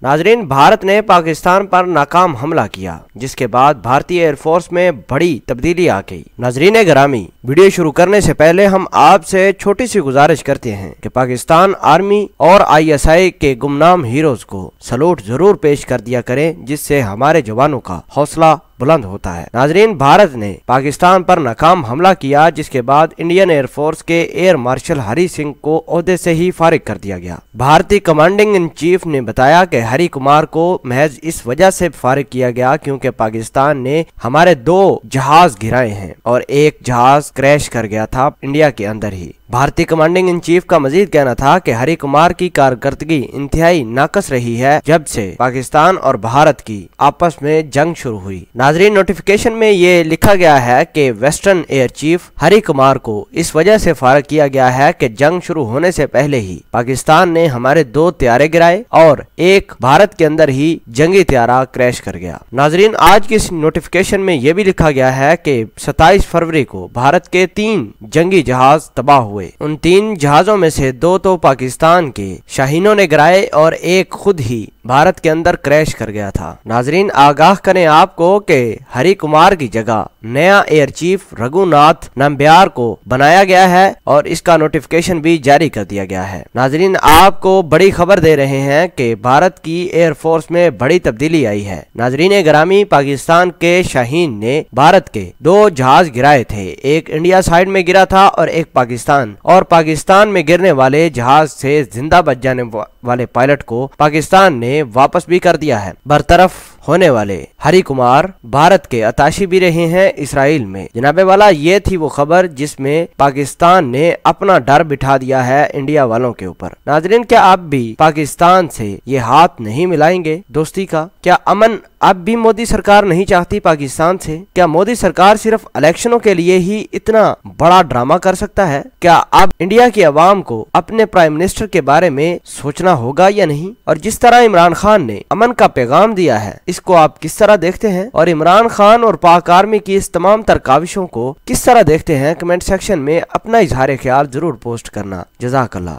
नाजरीन, भारत ने पाकिस्तान पर नाकाम हमला किया, जिसके बाद भारतीय एयरफोर्स में बड़ी तब्दीली आ गई। नाजरीन गिरामी, वीडियो शुरू करने से पहले हम आपसे छोटी सी गुजारिश करते हैं कि पाकिस्तान आर्मी और ISI के गुमनाम हीरोज को सलूट जरूर पेश कर दिया करें, जिससे हमारे जवानों का हौसला बुलंद होता है। नाजरीन, भारत ने पाकिस्तान पर नाकाम हमला किया, जिसके बाद इंडियन एयरफोर्स के एयर मार्शल हरि सिंह को ओहदे से ही फारिग कर दिया गया। भारतीय कमांडिंग इन चीफ ने बताया कि हरि कुमार को महज इस वजह से फारिग किया गया क्योंकि पाकिस्तान ने हमारे 2 जहाज गिराए हैं और एक जहाज क्रैश कर गया था इंडिया के अंदर ही। भारतीय कमांडिंग इन चीफ का मजीद कहना था कि हरि कुमार की कारकर्दगी इंतहाई नाकस रही है जब से पाकिस्तान और भारत की आपस में जंग शुरू हुई। नाजरीन, नोटिफिकेशन में ये लिखा गया है कि western air chief Hari Kumar को इस वजह से फारिग किया गया है कि जंग शुरू होने से पहले ही पाकिस्तान ने हमारे 2 तैयारे गिराए और एक भारत के अंदर ही जंगी तैयारा क्रैश कर गया। नाजरीन, आज की इस नोटिफिकेशन में यह भी लिखा गया है कि 27 फरवरी को भारत के 3 जंगी जहाज तबाह हुए। उन 3 जहाजों में से 2 तो पाकिस्तान के शाहीनों ने गिराए और एक खुद ही भारत के अंदर क्रैश कर गया था। नाजरीन, आगाह करें आपको कि हरि कुमार की जगह नया एयर चीफ रघुनाथ नंबियार को बनाया गया है और इसका नोटिफिकेशन भी जारी कर दिया गया है। नाजरीन, आपको बड़ी खबर दे रहे हैं कि भारत की एयरफोर्स में बड़ी तब्दीली आई है। नाजरीन गिरामी, पाकिस्तान के शाहीन ने भारत के 2 जहाज गिराए थे, एक इंडिया साइड में गिरा था और एक पाकिस्तान में गिरने वाले जहाज से जिंदा बच जाने वाले पायलट को पाकिस्तान ने वापस भी कर दिया है। बरतरफ होने वाले हरि कुमार भारत के अताशी भी रहे हैं इसराइल में। जनाबे वाला, ये थी वो खबर जिसमें पाकिस्तान ने अपना डर बिठा दिया है इंडिया वालों के ऊपर। नाजरीन, क्या आप भी पाकिस्तान से ये हाथ नहीं मिलाएंगे दोस्ती का? क्या अमन अब भी मोदी सरकार नहीं चाहती पाकिस्तान से? क्या मोदी सरकार सिर्फ इलेक्शनों के लिए ही इतना बड़ा ड्रामा कर सकता है? क्या अब इंडिया की आवाम को अपने प्राइम मिनिस्टर के बारे में सोचना होगा या नहीं? और जिस तरह इमरान खान ने अमन का पैगाम दिया है, इसको आप किस तरह देखते हैं? और इमरान खान और पाक आर्मी की इस तमाम तर काविशों को किस तरह देखते हैं? कमेंट सेक्शन में अपना इजहार ख्याल जरूर पोस्ट करना। जज़ाकल्लाह।